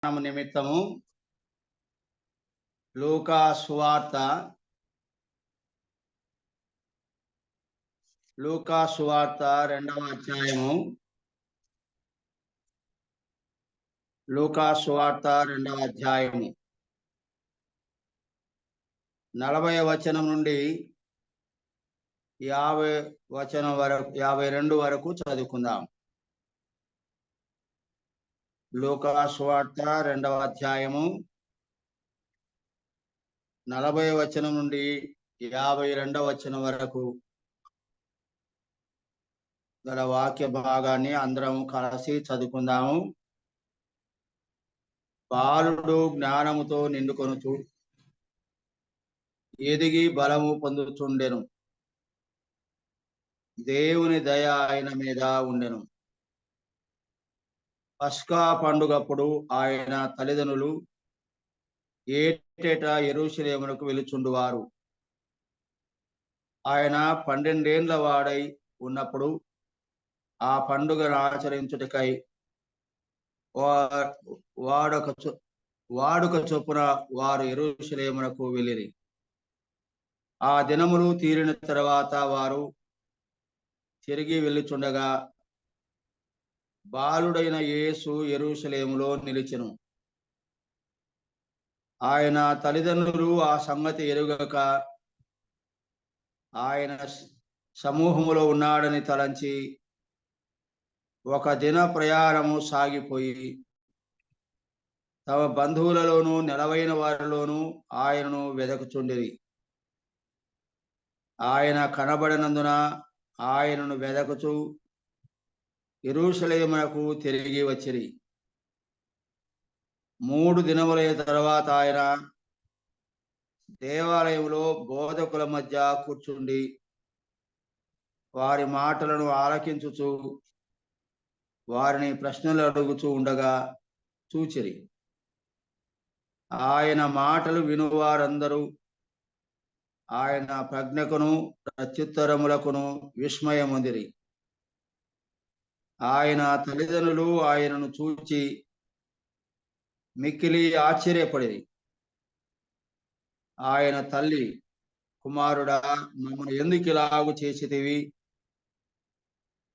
నిమిత్తము లూకా సువార్త 2వ అధ్యాయము. లూకా సువార్త 2వ అధ్యాయము 40వ వచనం నుండి 52 వరకు చదువుకుందాం. లూకా సువార్త 2వ అధ్యాయము 40వ వచనం నుండి 52వ వచనం వరకు గల వాక్య భాగాన్ని అందరం కలిసి చదువుకుందాము. బాలుడు జ్ఞానముతో నిండుకొనుచు ఎదిగి బలము పొందుచుండెను. దేవుని దయ ఆయన మీద ఉండెను. పస్కా పండుగప్పుడు ఆయన తల్లిదండ్రులు ఏటేటా యెరూషలేమునకు వెలుచుండువారు. ఆయన 12 ఏండ్ల వాడై ఉన్నప్పుడు ఆ పండుగను ఆచరించుటకై వాడుక చొప్పున వారు యెరూషలేమునకు వెళ్ళిరి. ఆ దినములు తీరిన తర్వాత వారు తిరిగి వెళ్ళుచుండగా బాలుడైన యేసు యెరూషలేములో నిలిచెను. ఆయన తల్లిదండ్రులు ఆ సంగతి ఎరుగక ఆయన సమూహములో ఉన్నాడని తలంచి ఒక దిన ప్రయాణము సాగిపోయి తమ బంధువులలోనూ నెలవైన వారిలోనూ ఆయనను వెదకుచుండిరి. ఆయన కనబడినందున ఆయనను వెదకుచు యెరూషలేమునకు తిరిగి వచ్చిరి. 3 దినముల తర్వాత ఆయన దేవాలయంలో బోధకుల మధ్య కూర్చుండి వారి మాటలను ఆలకించుచు వారిని ప్రశ్నలు అడుగుచూ ఉండగా చూచిరి. ఆయన మాటలు వినువారందరూ ఆయన ప్రజ్ఞకును ప్రత్యుత్తరములకును విస్మయముందిరి. ఆయన తల్లిదండ్రులు ఆయనను చూచి మిక్కిలి ఆశ్చర్యపడిరి. ఆయన తల్లి, కుమారుడా, మమ్మను ఎందుకు ఇలాగు చేసితివి?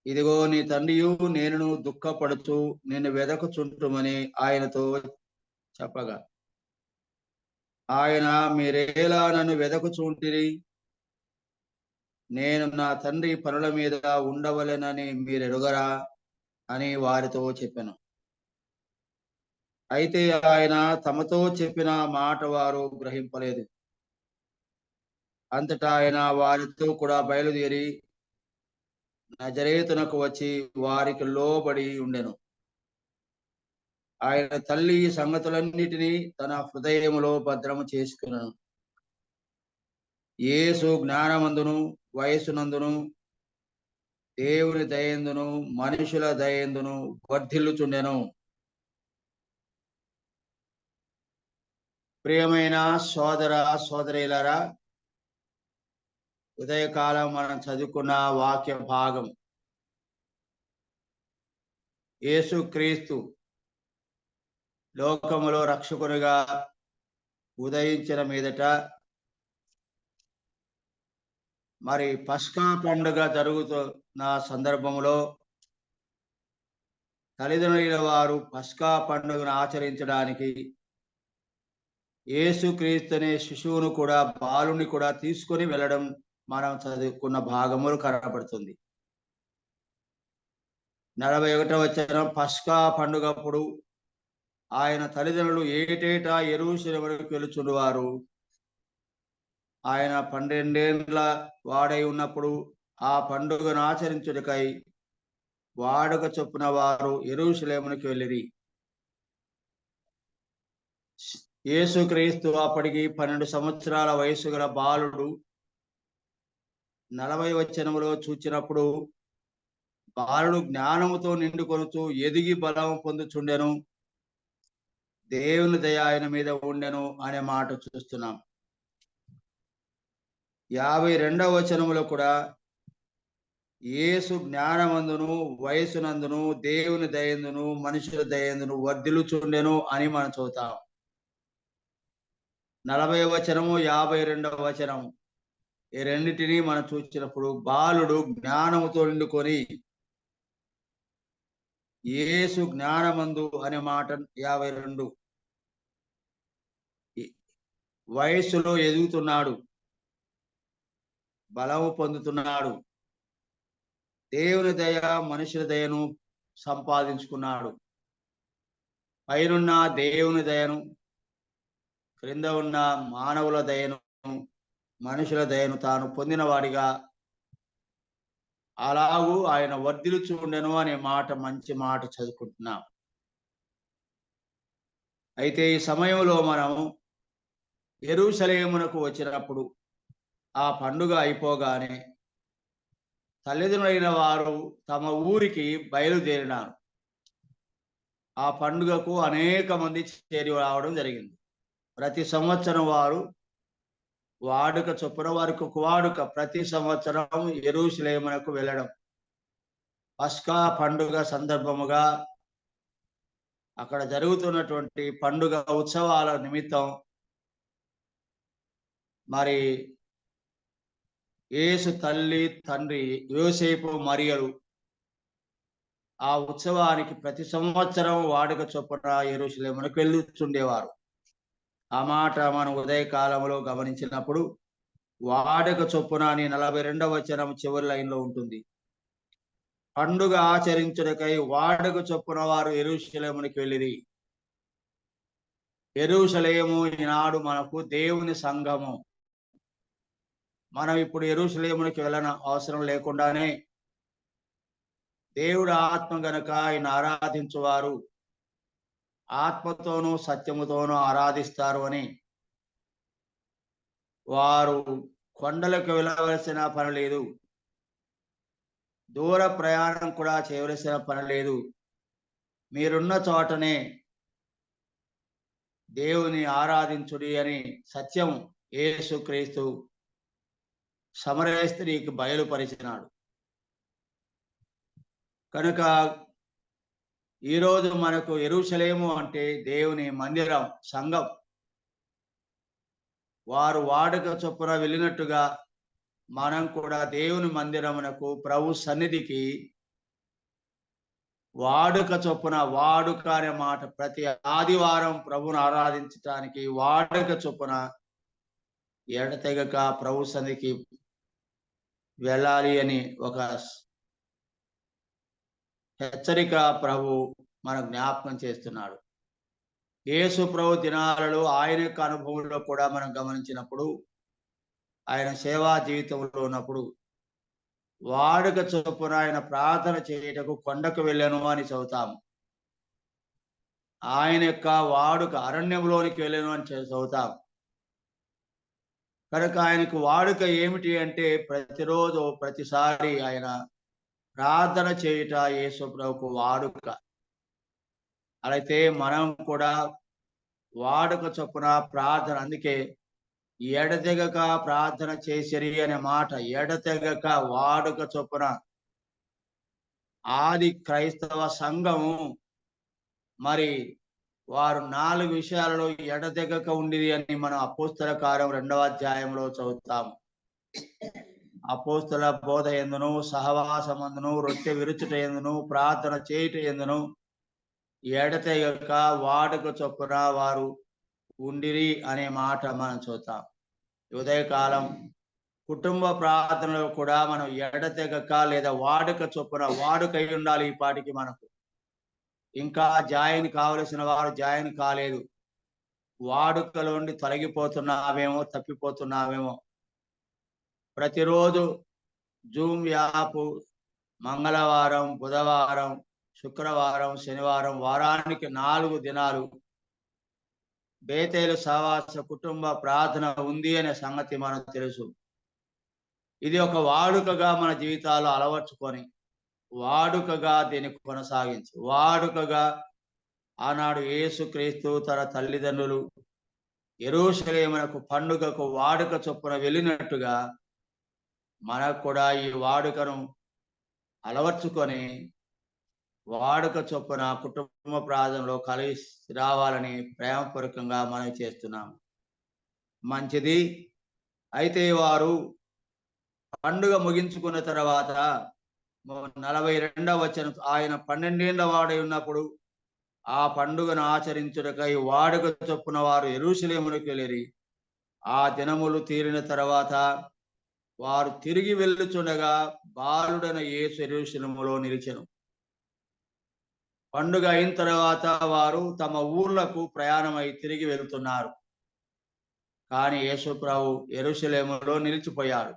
ఇదిగో నీ తండ్రియు నేనును దుఃఖపడుచు నిన్ను వెదకుచుంటుమని ఆయనతో చెప్పగా ఆయన, మీరేలా నన్ను వెదకుచుంటిరి? నేను నా తండ్రి పనుల మీద ఉండవలెనని మీరెరుగరా అని వారితో చెప్పెను. అయితే ఆయన తమతో చెప్పిన మాట వారు గ్రహింపలేదు. అంతటా ఆయన వారితో కూడా బయలుదేరి నజరేతునకు వచ్చి వారికి లోబడి ఉండెను. ఆయన తల్లి ఈ సంగతులన్నిటినీ తన హృదయములో భద్రము చేసుకున్నాను. యేసు జ్ఞానమందును వయస్సునందును దేవుని దయందును మనుషుల దయందును వర్ధిల్లుచుండెను. ప్రియమైన సోదర సోదరీలారా, ఉదయకాలం మనం చదువుకున్న వాక్య భాగం యేసుక్రీస్తు లోకములో రక్షకునిగా ఉదయించిన మీదట మరి పస్కా పండుగ జరుగుతున్న సందర్భంలో తల్లిదండ్రుల వారు పస్కా పండుగను ఆచరించడానికి యేసుక్రీస్తు అనే శిశువును కూడా బాలుని కూడా తీసుకొని వెళ్ళడం మనం చదువుకున్న భాగములు కనబడుతుంది. 41వ వచనం, పస్కా పండుగప్పుడు ఆయన తల్లిదండ్రులు ఏటేటా యెరూషలేమునకు వెలుచుండువారు. ఆయన 12 ఏండ్ల వాడై ఉన్నప్పుడు ఆ పండుగను ఆచరించుటకై వాడుక చొప్పున వారు యెరూషలేమునకు వెళ్ళిరి. యేసుక్రీస్తు అప్పటికి 12 సంవత్సరాల వయసు గల బాలుడు. 40వ వచనములో చూచినప్పుడు బాలుడు జ్ఞానముతో నిండుకొనుచు ఎదిగి బలం పొందుచుండెను. దేవుని దయ ఆయన మీద ఉండెను అనే మాట చూస్తున్నాం. 52వ వచనములో కూడా యేసు జ్ఞానమందును వయసునందును దేవుని దయందును మనుషుల దయందును వర్ధిల్లుచుండెను అని మనం చదువుతాం. 40 వచనము 52వ వచనము ఈ రెండిటిని మనం చూసినప్పుడు బాలుడు జ్ఞానముతో నిండుకొని యేసు జ్ఞానమందు అనే మాట 52 వయస్సులో ఎదుగుతున్నాడు, బలము పొందుతున్నాడు, దేవుని దయ మనుషుల దయను సంపాదించుకున్నాడు. పైనున్న దేవుని దయను, క్రింద ఉన్న మానవుల దయను, మనుషుల దయను తాను పొందినవాడిగా అలాగూ ఆయన వర్ధిల్లుచుండెను అనే మాట మంచి మాట చదువుకుంటున్నాం. అయితే ఈ సమయంలో మనం యెరూషలేమునకు వచ్చినప్పుడు ఆ పండుగ అయిపోగానే తల్లిదండ్రులైన వారు తమ ఊరికి బయలుదేరినారు. ఆ పండుగకు అనేక మంది చేరి రావడం జరిగింది. ప్రతి సంవత్సరం వారు వాడుక చొప్పున వారికి ఒక వాడుక ప్రతి సంవత్సరం యెరూషలేమునకు వెళ్ళడం. పస్కా పండుగ సందర్భముగా అక్కడ జరుగుతున్నటువంటి పండుగ ఉత్సవాల నిమిత్తం మరి యేసు తల్లి, తండ్రి యోసేపు, మరియలు ఆ ఉత్సవానికి ప్రతి సంవత్సరం వాడుక చొప్పున యెరూషలేమునకు వెళ్ళుచుండేవారు. ఆ మాట మనం ఉదయకాలంలో గమనించినప్పుడు వాడుక చొప్పున అని 42వ వచనం చివరి లైన్‌లో ఉంటుంది. పండుగ ఆచరించుటకై వాడుక చొప్పున వారు యెరూషలేమునకు వెళ్ళిరి. యెరూషలేము ఈనాడు మనకు దేవుని సంఘము. మనం ఇప్పుడు యెరూషలేమునకు అవసరం లేకుండానే దేవుడు ఆత్మ గనుక ఆయన ఆరాధించువారు ఆత్మతోనూ సత్యముతోనూ ఆరాధిస్తారు అని వారు కొండలకు వెళ్ళవలసిన పని లేదు, దూర ప్రయాణం కూడా చేయవలసిన పని లేదు. మీరున్న చోటనే దేవుని ఆరాధించుడి అని సత్యం యేసుక్రీస్తు సమరయ స్త్రీకి బయలుపరిచినాడు. కనుక ఈరోజు మనకు యెరూషలేము అంటే దేవుని మందిరం, సంఘం. వారు వాడుక చొప్పున వెళ్ళినట్టుగా మనం కూడా దేవుని మందిరమునకు, ప్రభు సన్నిధికి వాడుక చొప్పున, వాడుక అనే మాట ప్రతి ఆదివారం ప్రభువును ఆరాధించటానికి వాడుక చొప్పున ఎడతెగక ప్రభు సన్నిధికి వెళ్ళాలి అని ఒక హెచ్చరిక ప్రభు మన జ్ఞాపకం చేస్తున్నాడు. యేసు ప్రభు దినాలలో ఆయన యొక్క అనుభవంలో కూడా మనం గమనించినప్పుడు ఆయన సేవా జీవితంలో ఉన్నప్పుడు వాడుక చొప్పున ఆయన ప్రార్థన చేయటకు కొండకు వెళ్ళాను అని చదువుతాము. ఆయన యొక్క వాడుక అరణ్యంలోనికి వెళ్ళాను అని చదువుతాం. కనుక ఆయనకు వాడుక ఏమిటి అంటే ప్రతిరోజు ప్రతిసారి ఆయన ప్రార్థన చేయుట యేసు ప్రభువుకు వాడుక. అయితే మనం కూడా వాడుక చొప్పున ప్రార్థన, అందుకే ఎడతెగక ప్రార్థన చేసిరి అనే మాట, ఎడతెగక వాడుక చొప్పున ఆది క్రైస్తవ సంఘము మరి వారు 4 విషయాలలో ఎడతెగక ఉండిది అని మనం అపోస్తల కార్యం 2వ అధ్యాయంలో చదువుతాము. అపోస్తల బోధ ఎందును, సహవాసమందును, రొట్టె విరుచుట ఎందును, ప్రార్థన చేయుట ఎందును ఎడతెగక వాడుక చొప్పున వారు ఉండిరి అనే మాట మనం చూస్తాం. ఉదయకాలం కుటుంబ ప్రార్థనలో కూడా మనం ఎడతెగక లేదా వాడుక చొప్పున వాడుకై ఉండాలి. ఈ పాటికి మనకు ఇంకా జాయిన్ కావలసిన వారు జాయిన్ కాలేదు, వాడుకలోండి తొలగిపోతున్నావేమో, తప్పిపోతున్నావేమో. ప్రతిరోజు జూమ్ యాప్ మంగళవారం, బుధవారం, శుక్రవారం, శనివారం, వారానికి 4 దినాలు బేతేలు సహవాస కుటుంబ ప్రార్థన ఉంది అనే సంగతి మనకు తెలుసు. ఇది ఒక వాడుకగా మన జీవితాలు అలవర్చుకొని వాడుకగా దీన్ని కొనసాగించి వాడుకగా ఆనాడు యేసుక్రీస్తు తన తల్లిదండ్రులు యెరూషలేమునకు పండుగకు వాడుక చొప్పున వెళ్ళినట్టుగా మనకు కూడా ఈ వాడుకను అలవర్చుకొని వాడుక చొప్పున కుటుంబ ప్రాంతంలో కలిసి రావాలని ప్రేమపూర్వకంగా మనం చేస్తున్నాం. మంచిది. అయితే వారు పండుగ ముగించుకున్న తర్వాత 42వ వచనం, ఆయన 12 ఏళ్ల వాడై ఉన్నప్పుడు ఆ పండుగను ఆచరించుటకై వాడుక చొప్పున వారు యెరూషలేమునకు వెళ్ళిరి. ఆ దినములు తీరిన తర్వాత వారు తిరిగి వెళ్ళుచుండగా బాలుడైన యేసు యెరూషలేములో నిలిచెను. పండుగ అయిన తర్వాత వారు తమ ఊర్లకు ప్రయాణమై తిరిగి వెళ్తున్నారు. కానీ యేసు ప్రభు యెరూషలేములో నిలిచిపోయాడు.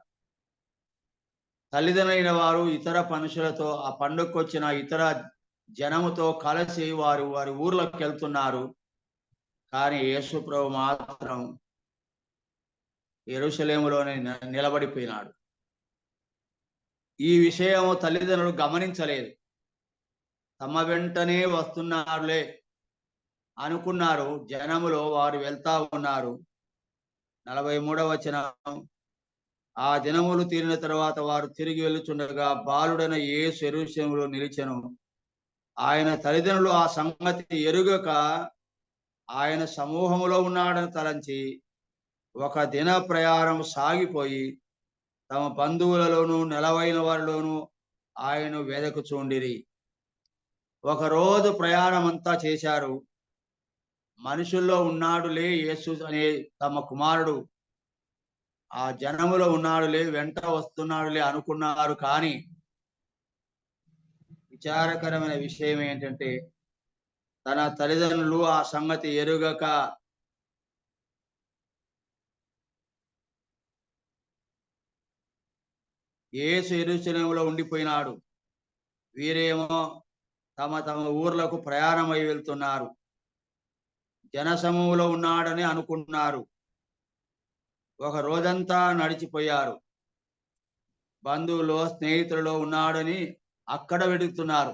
తల్లిదండ్రులైన వారు ఇతర మనుషులతో, ఆ పండుగకొచ్చిన ఇతర జనముతో కలిసి వారి ఊర్లకు వెళ్తున్నారు. కానీ యేసు ప్రభు మాత్రం యెరూషలేములోనే నిలబడిపోయినాడు. ఈ విషయము తల్లిదండ్రులు గమనించలేదు. తమ వెంటనే వస్తున్నారులే అనుకున్నారు. జనములో వారు వెళ్తా ఉన్నారు. 43వ వచనం, ఆ దినములు తీరిన తర్వాత వారు తిరిగి వెళ్ళుచుండగా బాలుడైన యేసు యెరూషలేములో నిలిచెను. ఆయన తల్లిదండ్రులు ఆ సంగతి ఎరుగక ఆయన సమూహములో ఉన్నాడని తలంచి ఒక దిన ప్రయాణం సాగిపోయి తమ బంధువులలోను నెలవైన వారిలోను ఆయన వెదకుచుండిరి. ఒక రోజు ప్రయాణం అంతా చేశారు. మనుషుల్లో ఉన్నాడులే యేసు అనే తమ కుమారుడు ఆ జనములో ఉన్నాడులే, వెంట వస్తున్నాడులే అనుకున్నారు. కానీ విచారకరమైన విషయం ఏంటంటే, తన తల్లిదండ్రులు ఆ సంగతి ఎరుగక యేసు యెరూషలేములో ఉండిపోయినాడు. వీరేమో తమ ఊర్లకు ప్రయాణమై వెళ్తున్నారు. జనసమూహంలో ఉన్నాడని అనుకున్నారు. ఒక రోజంతా నడిచిపోయారు. బంధువులో స్నేహితులలో ఉన్నాడని అక్కడ వెతుకుతున్నారు.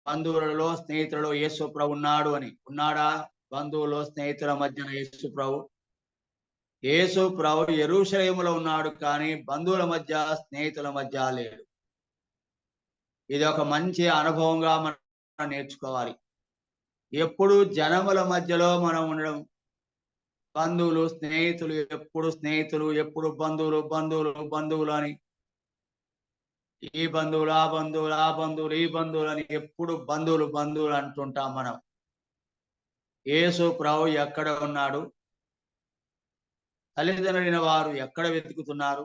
బంధువులలో స్నేహితులలో యేసు ప్రభు ఉన్నాడు అని. ఉన్నాడా? బంధువులో స్నేహితుల మధ్యన యేసు ప్రభు యెరూషలేములో ఉన్నాడు, కానీ బంధువుల మధ్య స్నేహితుల మధ్య లేడు. ఇది ఒక మంచి అనుభవంగా మనం నేర్చుకోవాలి. ఎప్పుడు జనముల మధ్యలో మనం ఉండడం, బంధువులు స్నేహితులు, ఎప్పుడు స్నేహితులు, ఎప్పుడు బంధువులు అని, ఈ బంధువులు ఆ బంధువులు, ఆ బంధువులు ఈ బంధువులు అని ఎప్పుడు బంధువులు అంటుంటాం మనం. యేసు ప్రభు ఎక్కడ ఉన్నాడు? తల్లిదండ్రులైన వారు ఎక్కడ వెతుకుతున్నారు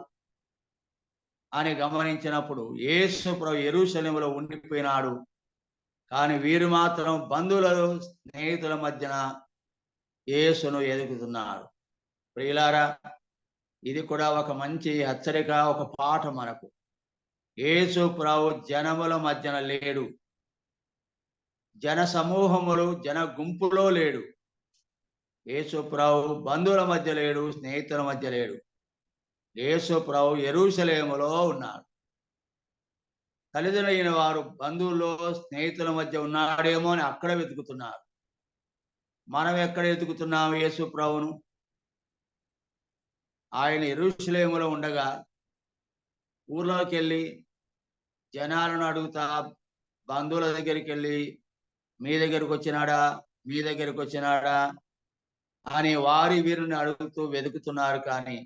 అని గమనించినప్పుడు యేసు ప్రభు యెరూషలేములో ఉండిపోయినాడు. కానీ వీరు మాత్రం బంధువులలో స్నేహితుల మధ్యన యేసును ఎదుగుతున్నారు. ప్రియులారా, ఇది కూడా ఒక మంచి హెచ్చరిక, ఒక పాఠం మనకు. యేసు ప్రభు జనముల మధ్యన లేడు. జన సమూహములు, జన గుంపులో లేడు. యేసు ప్రభు బంధువుల మధ్య లేడు, స్నేహితుల మధ్య లేడు. యేసు ప్రభు యెరూషలేములో ఉన్నాడు. తల్లిదండ్రులైన వారు బంధువుల్లో, స్నేహితుల మధ్య ఉన్నాడేమో అని అక్కడ వెతుకుతున్నారు. మనం ఎక్కడ వెతుకుతున్నాం యేసు ప్రభువును? ఆయన యెరూషలేములో ఉండగా ఊర్లోకి వెళ్ళి జనాలను అడుగుతా, బంధువుల దగ్గరికి వెళ్ళి మీ దగ్గరికి వచ్చినాడా అని వీరిని అడుగుతూ వెతుకుతున్నారు. కానీ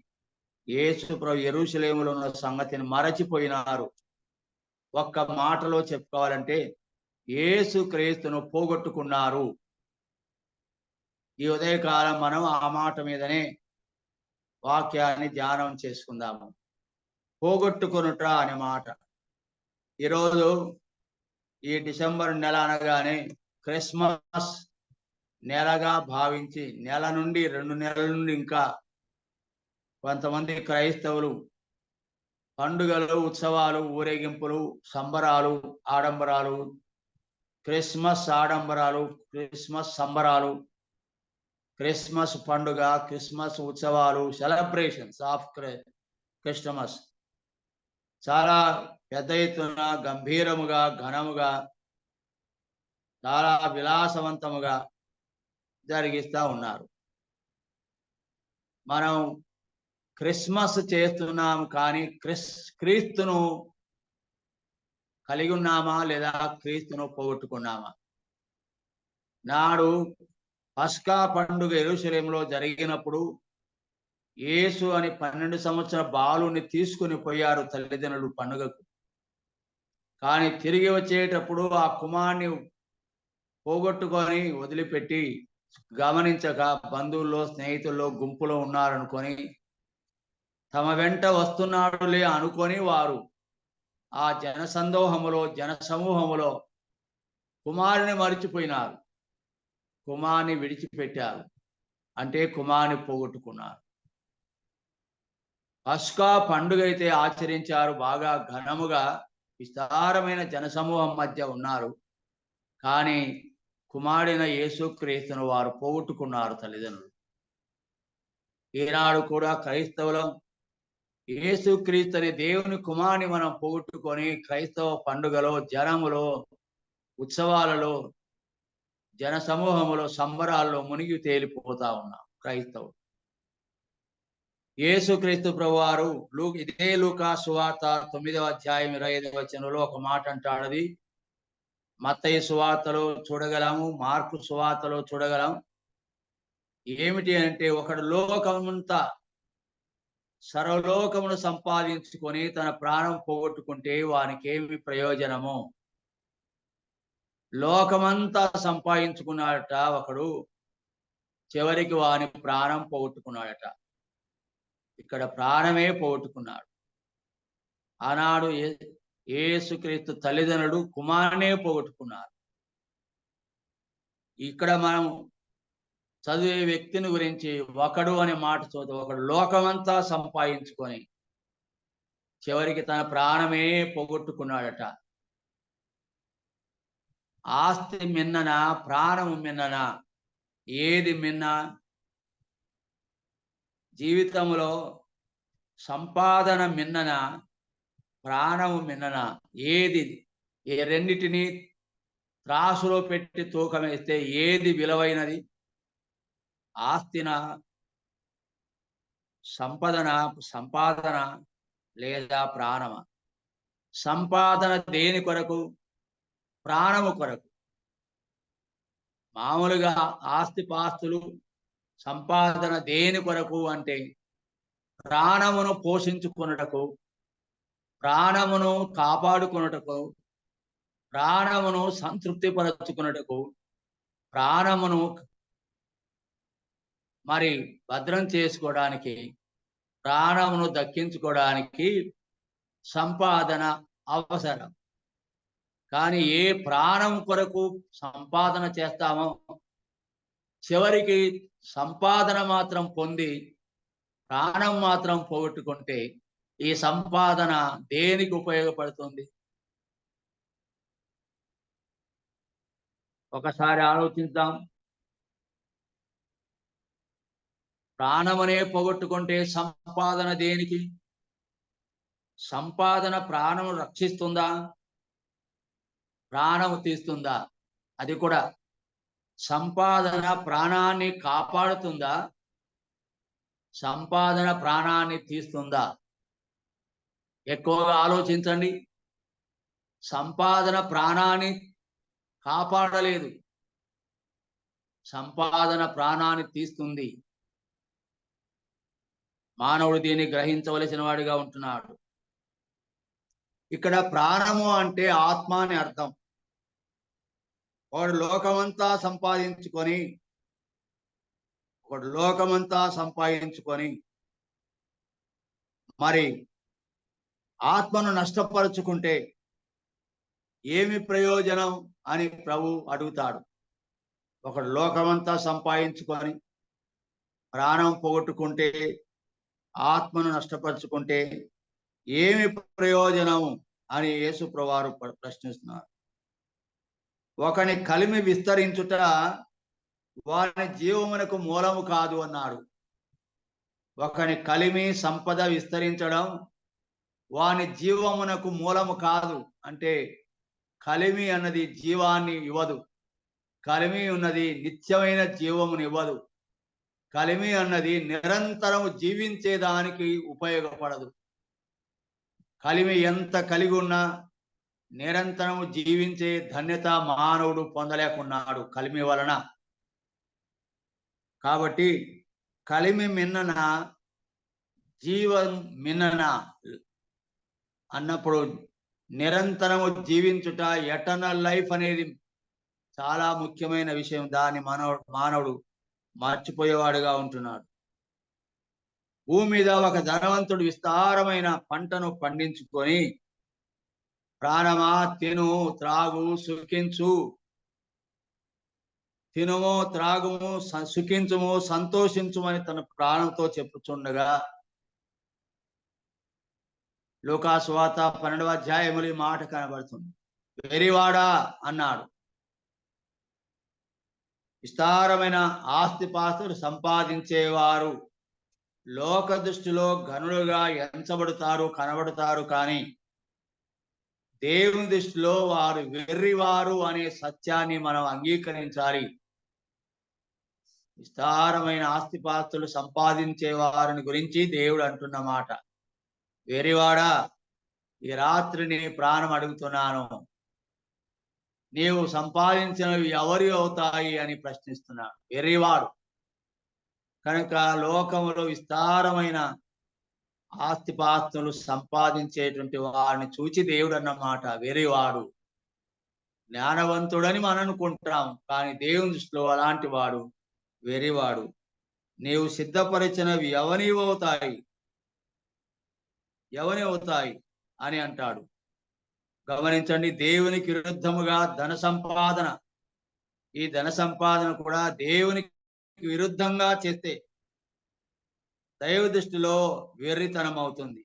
యేసు ప్రభు యెరూషలేములో ఉన్న సంగతిని మరచిపోయినారు. ఒక్క మాటలో చెప్పుకోవాలంటే యేసు క్రీస్తును పోగొట్టుకున్నారు. ఈ ఉదయకాలం మనం ఆ మాట మీదనే వాక్యాన్ని ధ్యానం చేసుకుందాము. పోగొట్టుకొనుట అనే మాట. ఈరోజు ఈ డిసెంబర్ నెల అనగానే క్రిస్మస్ నెలగా భావించి, నెల నుండి 2 నెలల నుండి ఇంకా కొంతమంది క్రైస్తవులు పండుగలు, ఉత్సవాలు, ఊరేగింపులు, సంబరాలు, ఆడంబరాలు, క్రిస్మస్ ఆడంబరాలు, క్రిస్మస్ సంబరాలు, క్రిస్మస్ పండుగ, క్రిస్మస్ ఉత్సవాలు, సెలబ్రేషన్స్ ఆఫ్ క్రిస్టమస్ చాలా పెద్ద ఎత్తున, గంభీరముగా, ఘనముగా, చాలా విలాసవంతముగా జరిగిస్తూ ఉన్నారు. మనం క్రిస్మస్ చేస్తున్నాం, కానీ క్రీస్తును కలిగి ఉన్నామా లేదా క్రీస్తును పోగొట్టుకున్నామా? నాడు పస్కా పండుగ యెరూషలేములో జరిగినప్పుడు యేసు అని 12 సంవత్సరాల బాలుని తీసుకుని పోయారు తల్లిదండ్రులు పండుగకు. కానీ తిరిగి వచ్చేటప్పుడు ఆ కుమారుని పోగొట్టుకొని వదిలిపెట్టి గమనించక బంధువుల్లో స్నేహితుల్లో గుంపులో ఉన్నారనుకొని తమ వెంట వస్తున్నాడులే అనుకొని వారు ఆ జన సమూహములో కుమారుని మరిచిపోయినారు. కుమారుని విడిచిపెట్టారు. అంటే కుమారుని పోగొట్టుకున్నారు. పస్కా పండుగ అయితే ఆచరించారు. బాగా ఘనముగా విస్తారమైన జనసమూహం మధ్య ఉన్నారు. కానీ కుమారుడైన యేసుక్రీస్తును వారు పోగొట్టుకున్నారు తల్లిదండ్రులు. ఈనాడు కూడా క్రైస్తవులం యేసుక్రీస్తు అనే దేవుని కుమారుని మనం పోగొట్టుకొని క్రైస్తవ పండుగలో, జనములో, ఉత్సవాలలో, జన సమూహములో, సంబరాల్లో మునిగి తేలిపోతా ఉన్నాం క్రైస్తవులు. యేసుక్రీస్తు ప్రభువారు ఇదే లూకా సువార్త 9వ అధ్యాయం 25వ వచనంలో ఒక మాట అంటాడు. అది మత్తయి సువార్తలో చూడగలము, మార్కు సువార్తలో చూడగలం. ఏమిటి అంటే, ఒకడు లోకమంతా సర్వలోకమును సంపాదించుకొని తన ప్రాణం పోగొట్టుకుంటే వానికి ఏమి ప్రయోజనము? లోకమంతా సంపాదించుకున్నాడట ఒకడు, చివరికి వాని ప్రాణం పోగొట్టుకున్నాడట. ఇక్కడ ప్రాణమే పోగొట్టుకున్నాడు. ఆనాడు యేసుక్రీస్తు తల్లిదండ్రులు కుమారునే పోగొట్టుకున్నారు. ఇక్కడ మనం చదివే వ్యక్తిని గురించి ఒకడు అనే మాట చూద్దాం. ఒకడు లోకమంతా సంపాదించుకొని చివరికి తన ప్రాణమే పోగొట్టుకున్నాడట. ఆస్తి మిన్నన, ప్రాణము మిన్నన, ఏది మిన్న? జీవితంలో సంపాదన మిన్నన, ప్రాణము మిన్నన? ఏది? ఈ రెండిటిని త్రాసులో పెట్టి తూకం వేస్తే ఏది విలువైనది? ఆస్తిన, సంపాదన లేదా ప్రాణమ? సంపాదన దేని కొరకు? ప్రాణము కొరకు. మామూలుగా ఆస్తిపాస్తులు సంపాదన దేని కొరకు అంటే ప్రాణమును పోషించుకొనుటకు, ప్రాణమును కాపాడుకొనుటకు, ప్రాణమును సంతృప్తిపరచుకొనుటకు, ప్రాణమును మరి భద్రం చేసుకోవడానికి, ప్రాణమును దక్కించుకోవడానికి సంపాదన అవసరం. కానీ ఏ ప్రాణం కొరకు సంపాదన చేస్తామో చివరికి సంపాదన మాత్రం పొంది ప్రాణం మాత్రం పోగొట్టుకుంటే ఈ సంపాదన దేనికి ఉపయోగపడుతుంది? ఒకసారి ఆలోచిద్దాం. ప్రాణమనే పోగొట్టుకుంటే సంపాదన దేనికి? సంపాదన ప్రాణము రక్షిస్తుందా? ప్రాణము తీస్తుందా? అది కూడా సంపాదన ప్రాణాన్ని కాపాడుతుందా? సంపాదన ప్రాణాన్ని తీస్తుందా? ఎక్కువగా ఆలోచించండి. సంపాదన ప్రాణాన్ని కాపాడలేదు, సంపాదన ప్రాణాన్ని తీస్తుంది. మానవుడు దీన్ని గ్రహించవలసిన వాడిగా ఉంటున్నాడు. ఇక్కడ ప్రాణము అంటే ఆత్మ అని అర్థం. వాడు లోకమంతా సంపాదించుకొని మరి ఆత్మను నష్టపరుచుకుంటే ఏమి ప్రయోజనం అని ప్రభు అడుగుతాడు. ఒకడు లోకమంతా సంపాదించుకొని ప్రాణం పోగొట్టుకుంటే, ఆత్మను నష్టపరుచుకుంటే ఏమి ప్రయోజనము అని యేసు ప్రభువారు ప్రశ్నిస్తున్నారు. ఒకని కలిమి విస్తరించుట వాని జీవమునకు మూలము కాదు అన్నాడు. ఒకని కలిమి సంపద విస్తరించడం వాని జీవమునకు మూలము కాదు. అంటే కలిమి అన్నది జీవాన్ని ఇవ్వదు. కలిమి ఉన్నది నిత్యమైన జీవమును ఇవ్వదు. కలిమి అన్నది నిరంతరము జీవించేదానికి ఉపయోగపడదు. కలిమి ఎంత కలిగి ఉన్నా నిరంతరము జీవించే ధన్యత మానవుడు పొందలేకున్నాడు కలిమి వలన. కాబట్టి కలిమి మిన్నన జీవం మిన్నన అన్నప్పుడు నిరంతరము జీవించుట, ఎటర్నల్ లైఫ్ అనేది చాలా ముఖ్యమైన విషయం. దాన్ని మానవుడు మర్చిపోయేవాడుగా ఉంటున్నాడు. భూమి మీద ఒక ధనవంతుడు విస్తారమైన పంటను పండించుకొని, ప్రాణమా తిను త్రాగు సుఖించు, తినుము త్రాగుము సుఖించుము సంతోషించుమని తన ప్రాణంతో చెప్పుచుండగా, లూకాసు వార్త 12వ అధ్యాయములో ఈ మాట కనబడుతుంది. వెరివాడా అన్నాడు. విస్తారమైన ఆస్తిపాస్తులు సంపాదించేవారు లోక దృష్టిలో ఘనులుగా ఎంచబడతారు, కనబడతారు. కానీ దేవుని దృష్టిలో వారు వెర్రివారు అనే సత్యాన్ని మనం అంగీకరించాలి. విస్తారమైన ఆస్తిపాస్తులు సంపాదించే వారిని గురించి దేవుడు అంటున్న మాట, వెర్రివాడా, ఈ రాత్రి నీ ప్రాణం అడుగుతున్నాను, నీవు సంపాదించినవి ఎవరి అవుతాయి అని ప్రశ్నిస్తున్నాడు. వెర్రివాడు. కనుక లోకములో విస్తారమైన ఆస్తిపాస్తులు సంపాదించేటువంటి వారిని చూచి దేవుడు అన్నమాట వెర్రివాడు. జ్ఞానవంతుడని మనం అనుకుంటాం, కానీ దేవుని దృష్టిలో అలాంటి వాడు వెర్రివాడు. నీవు సిద్ధపరిచినవి ఎవనివవుతాయి అని అంటాడు. గమనించండి, దేవునికి విరుద్ధముగా ధన సంపాదన, ఈ ధన సంపాదన కూడా దేవునికి విరుద్ధంగా చేస్తే దైవ దృష్టిలో వెర్రితనం అవుతుంది.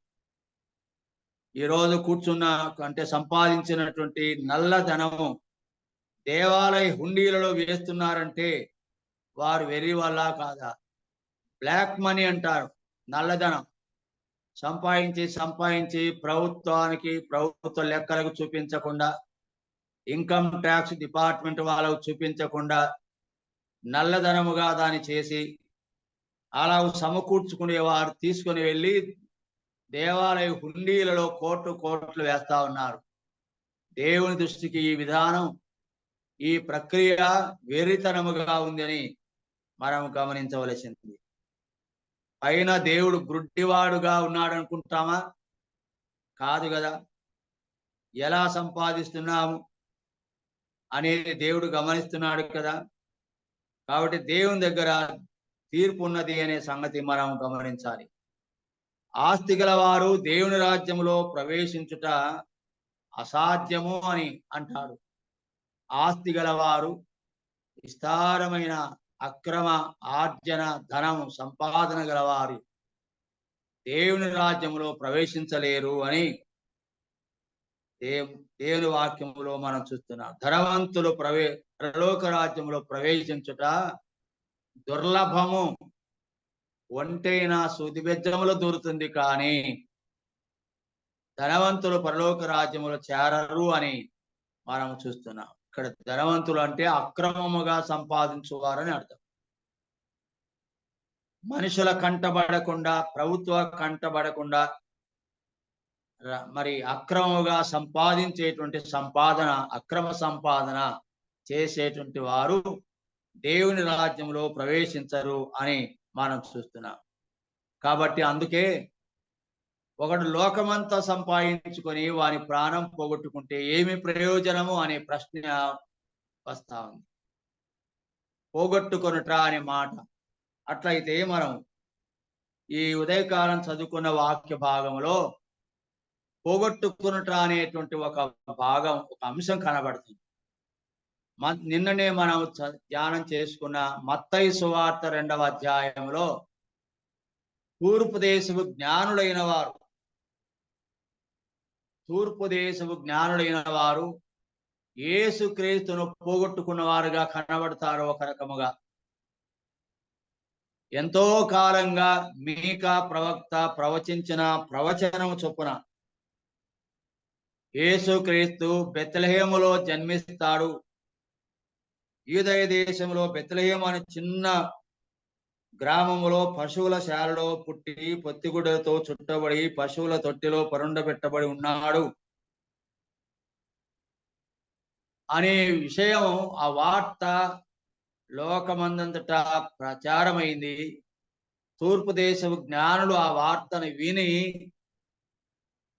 ఈరోజు కూర్చున్న అంటే సంపాదించినటువంటి నల్ల ధనము దేవాలయ హుండీలలో వేస్తున్నారంటే వారు వెర్రి వల్ల కాదా? బ్లాక్ మనీ అంటారు. నల్లధనం సంపాదించి ప్రభుత్వ లెక్కలకు చూపించకుండా, ఇన్కమ్ ట్యాక్స్ డిపార్ట్మెంట్ వాళ్ళకు చూపించకుండా నల్లధనముగా దాన్ని చేసి అలా సమకూర్చుకునే వారు తీసుకుని వెళ్ళి దేవాలయ హుండీలలో కోట్లు వేస్తా ఉన్నారు. దేవుని దృష్టికి ఈ విధానం, ఈ ప్రక్రియ వెర్రితనముగా ఉందని మనం గమనించవలసింది. పైన దేవుడు గుడ్డివాడుగా ఉన్నాడు అనుకుంటామా? కాదు కదా. ఎలా సంపాదిస్తున్నాము అనేది దేవుడు గమనిస్తున్నాడు కదా. కాబట్టి దేవుని దగ్గర తీర్పు ఉన్నది అనే సంగతి మనం గమనించాలి. ఆస్తి గలవారు దేవుని రాజ్యంలో ప్రవేశించుట అసాధ్యము అని అంటాడు. ఆస్తి గలవారు విస్తారమైన అక్రమ ఆర్జన ధనం సంపాదన గలవారు దేవుని రాజ్యంలో ప్రవేశించలేరు అని దేవుని వాక్యములో మనం చూస్తున్నాం. ధనవంతులు పరలోక రాజ్యంలో ప్రవేశించుట దుర్లభము. ఒంటైన సూదిబెజ్జములో దూరుతుంది, కానీ ధనవంతులు పరలోక రాజ్యములో చేరరు అని మనం చూస్తున్నాం. ఇక్కడ ధనవంతులు అంటే అక్రమముగా సంపాదించువారని అర్థం. మనుషుల కంటబడకుండా, ప్రభుత్వ కంటబడకుండా మరి అక్రమముగా సంపాదించేటువంటి అక్రమ సంపాదన చేసేటువంటి వారు దేవుని రాజ్యంలో ప్రవేశించరు అని మనం చూస్తున్నాం. కాబట్టి అందుకే ఒకడు లోకమంతా సంపాదించుకొని వాని ప్రాణం పోగొట్టుకుంటే ఏమి ప్రయోజనము అనే ప్రశ్న వస్తా ఉంది. పోగొట్టుకొనుట అనే మాట. అట్లయితే మనం ఈ ఉదయకాలం చదువుకున్న వాక్య భాగంలో పోగొట్టుకొనుట అనేటువంటి ఒక అంశం కనబడుతుంది. నిన్ననే మనం ధ్యానం చేసుకున్న మత్తయి సువార్త 2వ అధ్యాయంలో తూర్పు దేశపు జ్ఞానులైన వారు యేసుక్రీస్తును పోగొట్టుకున్న వారుగా కనబడతారు. ఒక రకముగా ఎంతో కాలంగా మీకా ప్రవక్త ప్రవచించిన ప్రవచనం చొప్పున యేసుక్రీస్తు బెత్లెహేములో జన్మిస్తాడు. యూదయ దేశంలో బెత్లెహేము అనే చిన్న గ్రామములో పశువుల శాలలో పుట్టి పొత్తిగుడ్డలతో చుట్టబడి పశువుల తొట్టిలో పరుండబెట్టబడి ఉన్నాడు. అనే విషయం ఆ వార్త లోకమందంతటా ప్రచారమైంది. తూర్పు దేశపు జ్ఞానులు ఆ వార్తను విని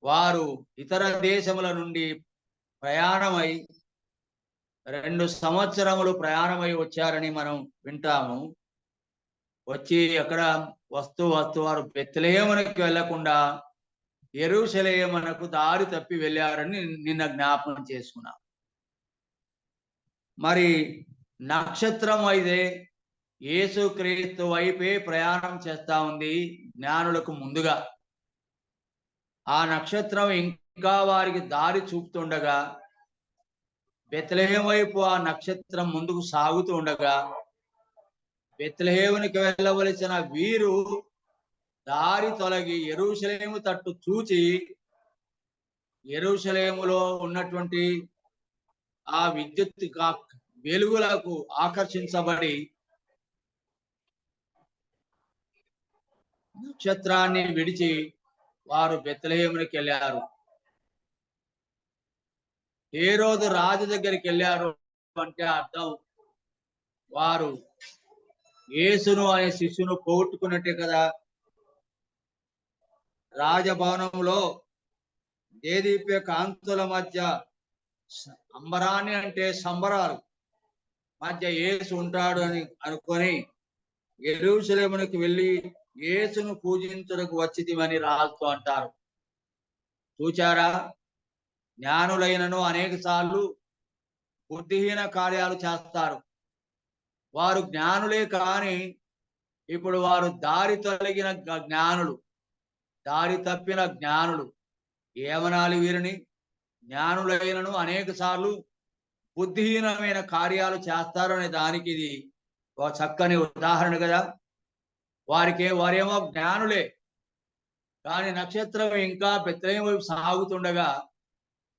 వారు ఇతర దేశముల నుండి ప్రయాణమై 2 సంవత్సరములు ప్రయాణమై వచ్చారని మనం వింటాము. వచ్చి అక్కడ వస్తూ వారు బెత్లెహేమునకు వెళ్ళకుండా యెరూషలేమునకు దారి తప్పి వెళ్ళారని నిన్న జ్ఞాపకం చేసుకున్నాం. మరి నక్షత్రం అయితే యేసుక్రీస్తు వైపే ప్రయాణం చేస్తా ఉంది జ్ఞానులకు ముందుగా. ఆ నక్షత్రం ఇంకా వారికి దారి చూపుతుండగా బెత్లెహేము వైపు ఆ నక్షత్రం ముందుకు సాగుతూ ఉండగా బెత్లెహేమునికి వెళ్ళవలసిన వీరు దారి తొలగి యెరూషలేము తట్టు చూచి యెరూషలేములో ఉన్నటువంటి ఆ విద్యుత్ వెలుగులకు ఆకర్షించబడి నక్షత్రాన్ని విడిచి వారు బెత్లెహేమునికి వెళ్ళారు. హేరోదు రాజు దగ్గరికి వెళ్ళారు అంటే అర్థం వారు యేసును అనే శిష్యును పోగొట్టుకున్నట్టే కదా. రాజభవనంలో దేదీప్య కాంతుల మధ్య అంబరాన్ని అంటే సంబరాలు మధ్య యేసు ఉంటాడు అని అనుకొని యెరూషలేమునకు వెళ్ళి యేసును పూజించుటకు వచ్చితిమని రాజుతో అంటారు. చూచారా, జ్ఞానులైనను అనేక సార్లు బుద్ధిహీన కార్యాలు చేస్తారు. వారు జ్ఞానులే కాని ఇప్పుడు వారు దారి తొలగిన జ్ఞానులు, దారి తప్పిన జ్ఞానులు. ఏమనాలి వీరిని? జ్ఞానులైనను అనేక సార్లు బుద్ధిహీనమైన కార్యాలు చేస్తారు అనే దానికి ఇది ఒక చక్కని ఉదాహరణ కదా. వారేమో జ్ఞానులే కానీ నక్షత్రం ఇంకా బెత్లెహేము వైపు సాగుతుండగా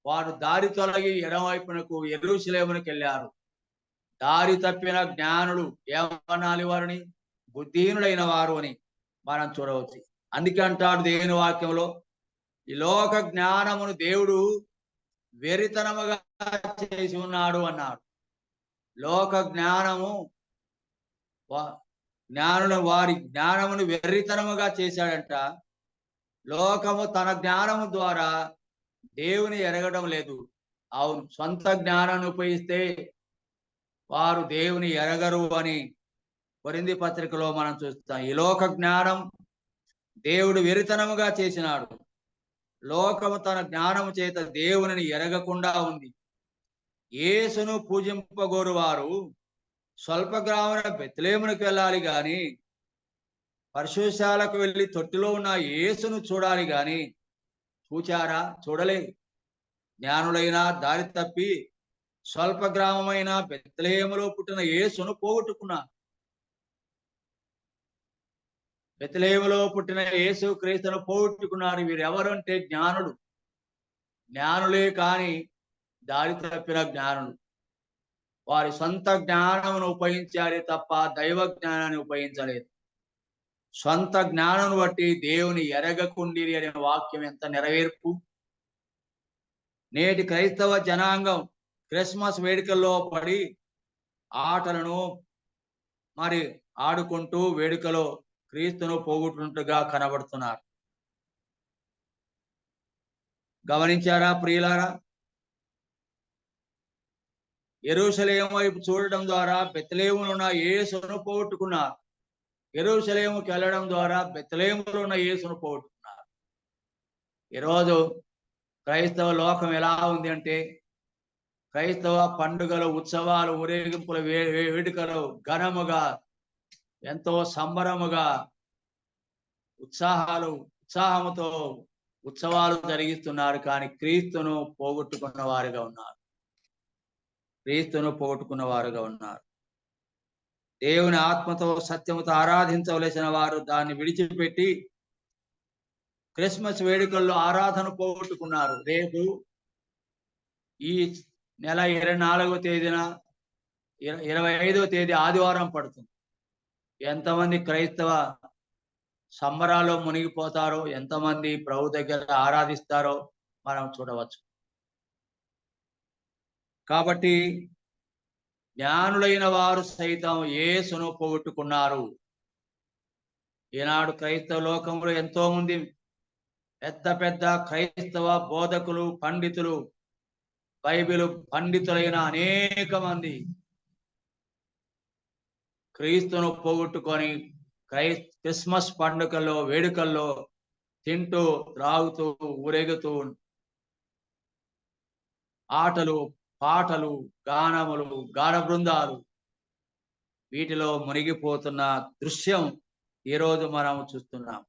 వారు దారి తొలగి ఎడమవైపునకు యెరూషలేమునకు వెళ్ళారు. దారి తప్పిన జ్ఞానులు ఏమనాలి వారిని? బుద్ధిహీనులైన వారు అని మనం చూడవచ్చు. అందుకే అంటాడు దేవుని వాక్యంలో, ఈ లోక జ్ఞానమును దేవుడు వెరితనముగా చేసి ఉన్నాడు అన్నాడు. లోక జ్ఞానము జ్ఞానులు వారి జ్ఞానమును వెర్రితనముగా చేశాడంట. లోకము తన జ్ఞానము ద్వారా దేవుని ఎరగడం లేదు. అవును, సొంత జ్ఞానాన్ని ఉపయోగిస్తే వారు దేవుని ఎరగరు అని కొరింథీ పత్రికలో మనం చూస్తాం. ఈ లోక జ్ఞానం దేవుడు వెరితనముగా చేసినాడు. లోకము తన జ్ఞానము చేత దేవునిని ఎరగకుండా ఉంది. యేసును పూజింపగోరు వారు స్వల్ప గ్రామన బెత్లెహేమునకు వెళ్ళాలి గాని పరిశుశాలకు వెళ్ళి తొట్టిలో ఉన్న యేసును చూడాలి గాని చూచారా? చూడలేదు. జ్ఞానులైన దారి తప్పి స్వల్ప గ్రామమైన బెత్లెహేములో పుట్టిన యేసును పోగొట్టుకున్నారు. బెత్లెహేములో పుట్టిన యేసు క్రీస్తును పోగొట్టుకున్నారు. వీరెవరు అంటే జ్ఞానులు. జ్ఞానులే కాని దారి తప్పిన జ్ఞానులు. వారి సొంత జ్ఞానమును ఉపయోగించారే తప్ప దైవ జ్ఞానాన్ని ఉపయోగించలేదు. సొంత జ్ఞానం బట్టి దేవుని ఎరగకుండిరి అనే వాక్యం ఎంత నెరవేర్పు. నేటి క్రైస్తవ జనాంగం క్రిస్మస్ వేడుకల్లో పడి ఆటలను మరి ఆడుకుంటూ వేడుకలో క్రీస్తును పోగొట్టుగా కనబడుతున్నారు. గమనించారా ప్రియులారా? యెరూషలేము వైపు చూడడం ద్వారా బెత్లెహేములో ఉన్న యేసును పోగొట్టుకున్నారు. యెరూషలేముకి వెళ్ళడం ద్వారా బెత్లెహేములో ఉన్న యేసును పోగొట్టుకున్నారు. ఈరోజు క్రైస్తవ లోకం ఎలా ఉంది అంటే క్రైస్తవ పండుగలు, ఉత్సవాలు, ఊరేగింపుల వేడుకలు ఘనముగా ఎంతో సంబరముగా ఉత్సాహముతో ఉత్సవాలు జరిగిస్తున్నారు. కానీ క్రీస్తును పోగొట్టుకున్న వారుగా ఉన్నారు. క్రీస్తును పోగొట్టుకున్న వారుగా ఉన్నారు. దేవుని ఆత్మతో సత్యముతో ఆరాధించవలసిన వారు దాన్ని విడిచిపెట్టి క్రిస్మస్ వేడుకల్లో ఆరాధన పోగొట్టుకున్నారు. రేపు ఈ నెల 24వ తేదీన 25వ తేదీ ఆదివారం పడుతుంది. ఎంతమంది క్రైస్తవ సంబరాల్లో మునిగిపోతారో, ఎంతమంది ప్రభు దగ్గర ఆరాధిస్తారో మనం చూడవచ్చు. కాబట్టి జ్ఞానులైన వారు సైతం యేసును పోగొట్టుకున్నారు. ఈనాడు క్రైస్తవ లోకంలో ఎంతో మంది పెద్ద పెద్ద క్రైస్తవ బోధకులు, పండితులు, బైబిల్ పండితులైన అనేక మంది క్రీస్తును పోగొట్టుకొని క్రిస్మస్ పండుగల్లో, వేడుకల్లో తింటూ, త్రాగుతూ, ఊరేగుతూ ఆటలు, పాటలు, గానములు, గాన బృందాలు వీటిలో మునిగిపోతున్న దృశ్యం ఈరోజు మనం చూస్తున్నాం.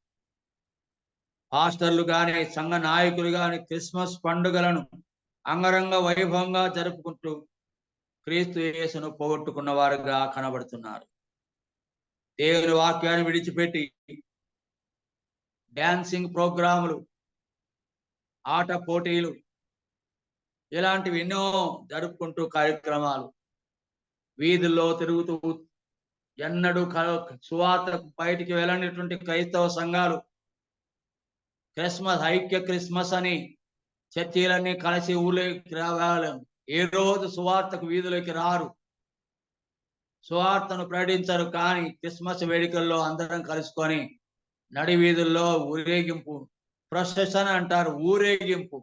పాస్టర్లు గాని, సంఘ నాయకులు గాని క్రిస్మస్ పండుగలను అంగరంగ వైభవంగా జరుపుకుంటూ క్రీస్తు యేసును పోగొట్టుకున్న వారుగా కనబడుతున్నారు. దేవుని వాక్యాన్ని విడిచిపెట్టి డాన్సింగ్ ప్రోగ్రాములు, ఆట పోటీలు ఇలాంటివి ఎన్నో జరుపుకుంటూ కార్యక్రమాలు వీధుల్లో తిరుగుతూ ఎన్నడూ సువార్త బయటికి వెళ్ళనటువంటి క్రైస్తవ సంఘాలు క్రిస్మస్, ఐక్య క్రిస్మస్ అని చర్చీలన్నీ కలిసి ఊళ్ళోకి రావాలి. ఏ రోజు సువార్తకు వీధులకి రారు, సువార్తను ప్రకటించరు. కానీ క్రిస్మస్ వేడుకల్లో అందరం కలుసుకొని నడి వీధుల్లో ఊరేగింపు, ప్రొసెషన్ అంటారు, ఊరేగింపు.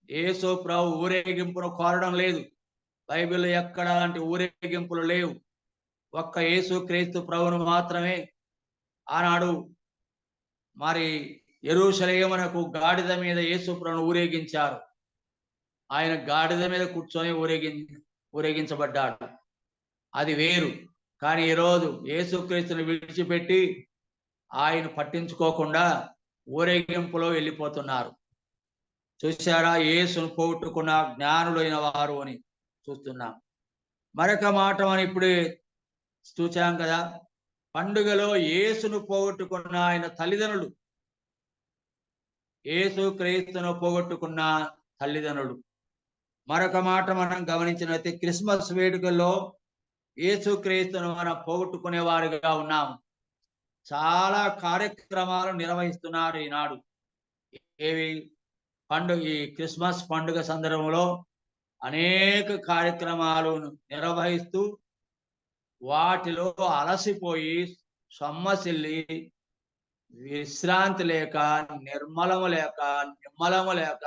యేసు ప్రభు ఊరేగింపును కోరడం లేదు. బైబిల్ ఎక్కడ అలాంటి ఊరేగింపులు లేవు. ఒక్క యేసు క్రీస్తు ప్రభువును మాత్రమే ఆనాడు మరి యెరూషలేమునకు గాడిద మీద యేసు ప్రభువును ఊరేగించారు. ఆయన గాడిద మీద కూర్చొని ఊరేగించబడ్డాడు. అది వేరు. కానీ ఈరోజు యేసు క్రీస్తుని విడిచిపెట్టి ఆయన పట్టించుకోకుండా ఊరేగింపులో వెళ్ళిపోతున్నారు. చూశారా, యేసును పోగొట్టుకున్న జ్ఞానులైన వారు అని చూస్తున్నాం. మరొక మాట మనం ఇప్పుడే చూచాం కదా, పండుగలో యేసును పోగొట్టుకున్న ఆయన తల్లిదండ్రులు, యేసు క్రీస్తును పోగొట్టుకున్న తల్లిదండ్రులు. మరొక మాట మనం గమనించినట్లయితే క్రిస్మస్ వేడుకల్లో యేసు క్రీస్తును మనం పోగొట్టుకునే వారిగా ఉన్నాము. చాలా కార్యక్రమాలు నిర్వహిస్తున్నారు ఈనాడు. ఏవి ఈ క్రిస్మస్ పండుగ సందర్భంలో అనేక కార్యక్రమాలు నిర్వహిస్తూ వాటిలో అలసిపోయి సొమ్మసిల్లి విశ్రాంతి లేక, నిమ్మలము లేక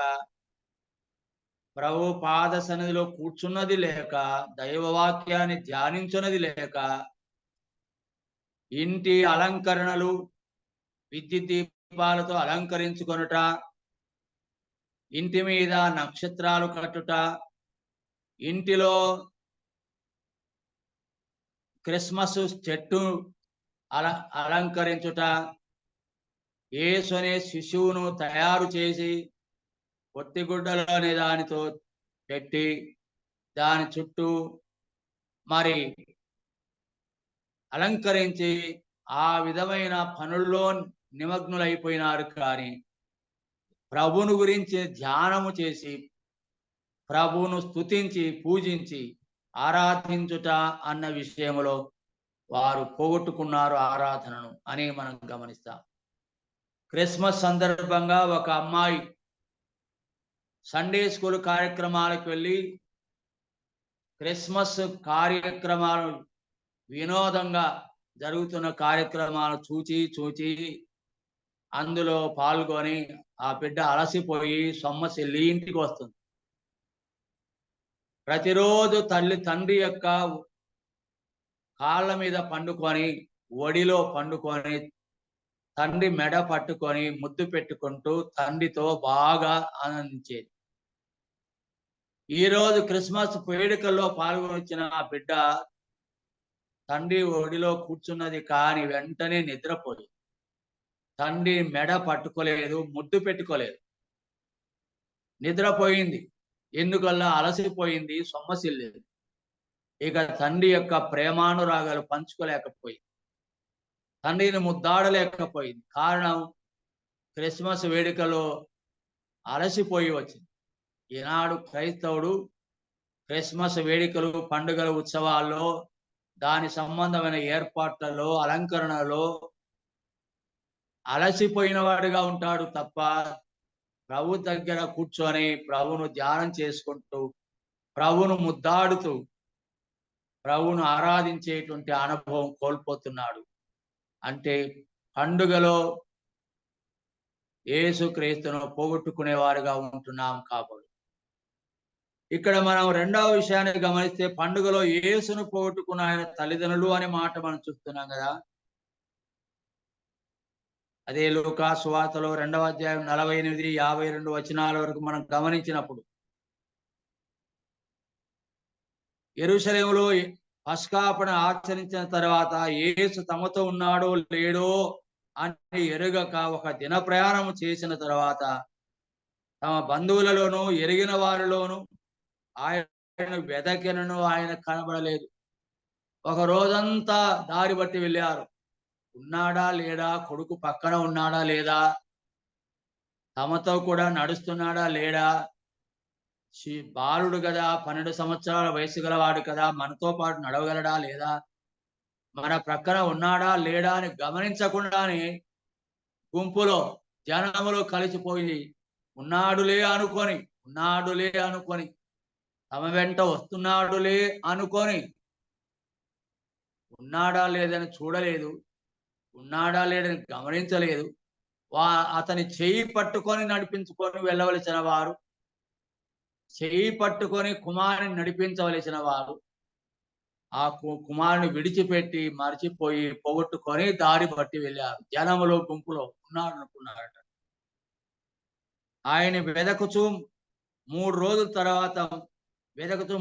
ప్రభు పాద సన్నిధిలో కూర్చున్నది లేక, దైవవాక్యాన్ని ధ్యానించున్నది లేక, ఇంటి అలంకరణలు, విద్యుత్ దీపాలతో అలంకరించుకొనుట, ఇంటి మీద నక్షత్రాలు కట్టుట, ఇంటిలో క్రిస్మస్ చెట్టు అలంకరించుట, యేసు అనే శిశువును తయారు చేసి పొత్తిగుడ్డలోని దానితో పెట్టి దాని చుట్టూ మరి అలంకరించి ఆ విధమైన పనుల్లో నిమగ్నులైపోయినారు. కానీ ప్రభువును గురించి ధ్యానము చేసి, ప్రభువును స్తుతించి, పూజించి, ఆరాధించుట అన్న విషయంలో వారు పోగొట్టుకున్నారు ఆరాధనను అని మనం గమనిస్తాం. క్రిస్మస్ సందర్భంగా ఒక అమ్మాయి సండే స్కూల్ కార్యక్రమాలకు వెళ్ళి క్రిస్మస్ కార్యక్రమాలు, వినోదంగా జరుగుతున్న కార్యక్రమాలు చూచి అందులో పాల్గొని ఆ బిడ్డ అలసిపోయి సొమ్మసిల్లి ఇంటికి వస్తుంది. ప్రతిరోజు తండ్రి యొక్క కాళ్ళ మీద పండుకొని, ఒడిలో పండుకొని, తండ్రి మెడ పట్టుకొని ముద్దు పెట్టుకుంటూ తండ్రితో బాగా ఆనందించేది. ఈరోజు క్రిస్మస్ వేడుకల్లో పాల్గొనొచ్చిన ఆ బిడ్డ తండ్రి ఒడిలో కూర్చున్నది, కానీ వెంటనే నిద్రపోయింది. తండ్రి మెడ పట్టుకోలేదు, ముద్దు పెట్టుకోలేదు, నిద్రపోయింది. ఎందుకల్లా అలసిపోయింది, సొమ్మసిల్లేదు. ఇక తండ్రి యొక్క ప్రేమానురాగాలు పంచుకోలేకపోయింది, తండ్రిని ముద్దాడలేకపోయింది. కారణం క్రిస్మస్ వేడుకలో అలసిపోయి వచ్చింది. ఈనాడు క్రైస్తవుడు క్రిస్మస్ వేడుకలు, పండుగల, ఉత్సవాల్లో, దాని సంబంధమైన ఏర్పాట్లలో, అలంకరణలో అలసిపోయిన వాడిగా ఉంటాడు తప్ప ప్రభు దగ్గర కూర్చొని ప్రభువును ధ్యానం చేసుకుంటూ ప్రభువును ముద్దాడుతూ ప్రభువును ఆరాధించేటువంటి అనుభవం కోల్పోతున్నాడు. అంటే పండుగలో యేసుక్రీస్తును పోగొట్టుకునేవారుగా ఉంటున్నాం కాబట్టి. ఇక్కడ మనం రెండవ విషయాన్ని గమనిస్తే పండుగలో యేసును పోగొట్టుకున్న ఆయన తల్లిదండ్రులు అనే మాట మనం చూస్తున్నాం కదా. అదే లూకా సువార్తలో 2వ అధ్యాయం 48, 52 వచనాల వరకు మనం గమనించినప్పుడు యెరూషలేములో పస్కా పండుగ ఆచరించిన తర్వాత యేసు తమతో ఉన్నాడో లేడో అని ఎరుగక ఒక దిన ప్రయాణం చేసిన తర్వాత తమ బంధువులలోనూ ఎరిగిన వారిలోనూ ఆయన వెదకినను ఆయన కనబడలేదు. ఒక రోజంతా దారి బట్టి వెళ్ళారు. ఉన్నాడా లేడా, కొడుకు పక్కన ఉన్నాడా లేదా, తమతో కూడా నడుస్తున్నాడా లేడా, బాలుడు కదా, 12 సంవత్సరాల వయసు గలవాడు కదా, మనతో పాటు నడవగలడా లేదా, మన ప్రక్కన ఉన్నాడా లేడా అని గమనించకుండానే గుంపులో జనములో కలిసిపోయి ఉన్నాడులే అనుకొని తమ వెంట వస్తున్నాడులే అనుకొని ఉన్నాడా లేదని చూడలేదు, ఉన్నాడా లేదని గమనించలేదు. అతని చెయ్యి పట్టుకొని నడిపించుకొని వెళ్ళవలసిన వారు, చెయ్యి పట్టుకొని కుమారుని నడిపించవలసిన వారు ఆ కుమారుని విడిచిపెట్టి మర్చిపోయి పోగొట్టుకొని దారి బట్టి వెళ్ళారు. జనములో గుంపులో ఉన్నాడు అనుకున్నారట. ఆయన వెదకుచూ 3 రోజుల తర్వాత వెదకుతూ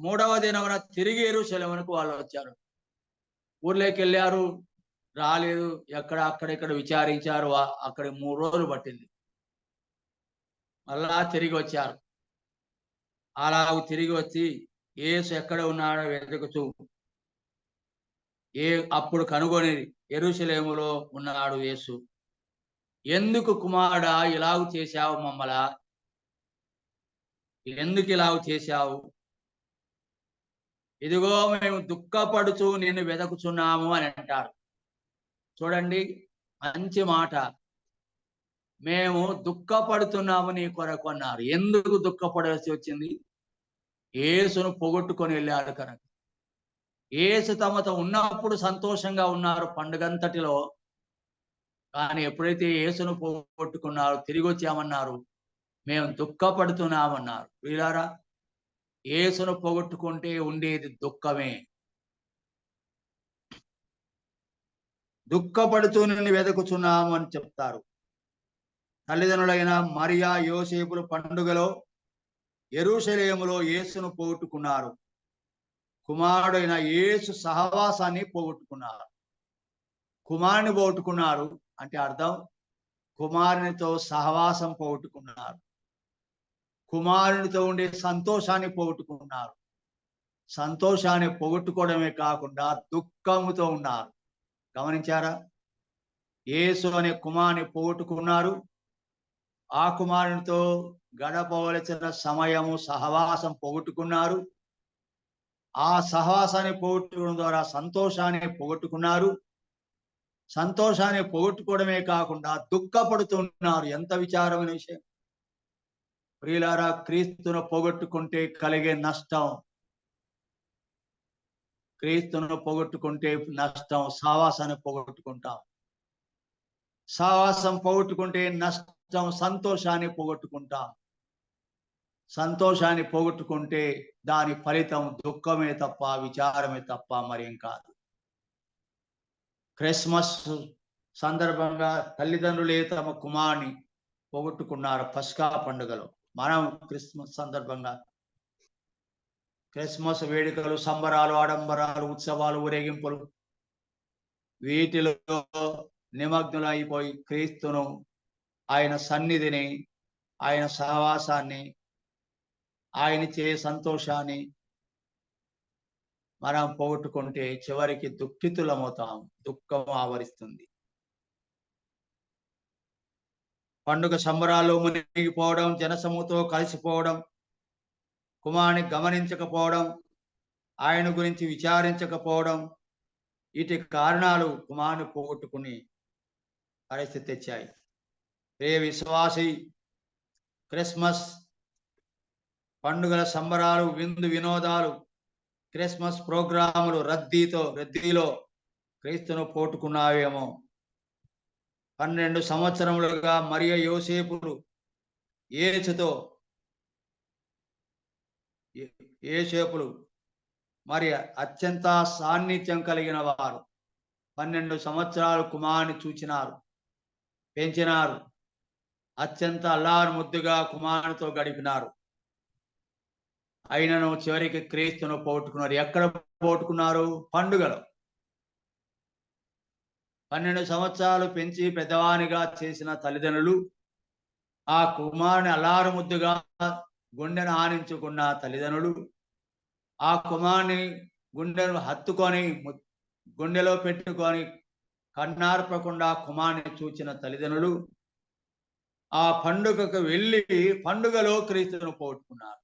మూడవ దినమున తిరిగి యెరూషలేమునకు వాళ్ళు వచ్చారు. ఊర్లోకి వెళ్ళారు, రాలేదు. అక్కడిక్కడ విచారించారు. అక్కడ 3 రోజులు పట్టింది. మళ్ళా తిరిగి వచ్చారు. అలాగ తిరిగి వచ్చి యేసు ఎక్కడ ఉన్నాడో వెతుకుతూ అప్పుడు కనుగొని యెరూషలేములో ఉన్నాడు యేసు. ఎందుకు కుమారుడా ఇలాగ చేశావు మమ్మలా? ఎందుకు ఇలాగ చేశావు? ఇదిగో మేము దుఃఖపడుచు నిన్ను వెదకుచున్నాము అని అంటారు. చూడండి, మంచి మాట. మేము దుఃఖపడుతున్నాము నీ కొరకు అన్నారు. ఎందుకు దుఃఖపడాల్సి వచ్చింది? యేసును పోగొట్టుకొని వెళ్ళారు కనుక. యేసు తమతో ఉన్నప్పుడు సంతోషంగా ఉన్నారు పండుగంతటిలో. కానీ ఎప్పుడైతే యేసును పోగొట్టుకున్నారో, తిరిగి వచ్చామన్నారు, మేము దుఃఖపడుతున్నామన్నారు. వీళ్ళారా, యేసును పోగొట్టుకుంటే ఉండేది దుఃఖమే. దుఃఖపడుతూ నిన్ను వెతుకుచున్నాము అని చెప్తారు. తల్లిదండ్రులైన మరియా యోసేపులు పండుగలో యెరూషలేములో యేసును పోగొట్టుకున్నారు. కుమారుడైన యేసు సహవాసాన్ని పోగొట్టుకున్నారు. కుమారుని పోగొట్టుకున్నారు అంటే అర్థం కుమారునితో సహవాసం పోగొట్టుకున్నారు. కుమారునితో ఉండే సంతోషాన్ని పోగొట్టుకున్నారు. సంతోషాన్ని పోగొట్టుకోవడమే కాకుండా దుఃఖముతో ఉన్నారు. గమనించారా? యేసు అనే కుమారుని పోగొట్టుకున్నారు. ఆ కుమారునితో గడపవలసిన సమయము, సహవాసం పోగొట్టుకున్నారు. ఆ సహవాసాన్ని పోగొట్టుకోవడం ద్వారా సంతోషాన్ని పోగొట్టుకున్నారు. సంతోషాన్ని పోగొట్టుకోవడమే కాకుండా దుఃఖపడుతున్నారు. ఎంత విచారమైన విషయం! ప్రియులారా, క్రీస్తును పోగొట్టుకుంటే కలిగే నష్టం, క్రీస్తును పోగొట్టుకుంటే నష్టం, సహవాసాన్ని పోగొట్టుకుంటాం. సహవాసం పోగొట్టుకుంటే నష్టం, సంతోషాన్ని పోగొట్టుకుంటాం. సంతోషాన్ని పోగొట్టుకుంటే దాని ఫలితం దుఃఖమే తప్ప, విచారమే తప్ప మరేం కాదు. క్రిస్మస్ సందర్భంగా తల్లిదండ్రులే తమ కుమారుని పోగొట్టుకున్నారు పస్కా పండుగలో. మనం క్రిస్మస్ సందర్భంగా క్రిస్మస్ వేడుకలు, సంబరాలు, ఆడంబరాలు, ఉత్సవాలు, ఊరేగింపులు వీటిలో నిమగ్నులైపోయి క్రీస్తును, ఆయన సన్నిధిని, ఆయన సహవాసాన్ని, ఆయనచే సంతోషాన్ని మనం పోగొట్టుకుంటే చివరికి దుఃఖితులమవుతాం. దుఃఖం ఆవరిస్తుంది. పండుగ సంబరాల్లో మునిగిపోవడం, జనసమూహంతో కలిసిపోవడం, కుమారుని గమనించకపోవడం, ఆయన గురించి విచారించకపోవడం, వీటి కారణాలు కుమారుని పోగొట్టుకుని పరిస్థితి తెచ్చాయి. ఏ విశ్వాసి క్రిస్మస్ పండుగల సంబరాలు, విందు వినోదాలు, క్రిస్మస్ ప్రోగ్రాములు రద్దీలో క్రీస్తును పోట్టుకున్నావేమో. 12 సంవత్సరములుగా మరియ యోసేపులు యేసేపులు మరి అత్యంత సాన్నిధ్యం కలిగిన వారు. 12 సంవత్సరాలు కుమారుని చూచినారు, పెంచినారు, అత్యంత అల్లారు ముద్దుగా కుమారునితో గడిపినారు. అయినను చివరికి క్రీస్తును పోగొట్టుకున్నారు. ఎక్కడ పోగొట్టుకున్నారు? పండుగలో. 12 సంవత్సరాలు పెంచి పెద్దవానిగా చేసిన తల్లిదండ్రులు ఆ కుమారుని అల్లారు ముద్దుగా గుండెను ఆనించుకున్న తల్లిదండ్రులు ఆ కుమారుని గుండెను హత్తుకొని గుండెలో పెట్టుకొని కన్నార్పకుండా కుమారుని చూచిన తల్లిదండ్రులు ఆ పండుగకు వెళ్ళి పండుగలో క్రీస్తును పోగొట్టుకున్నారు.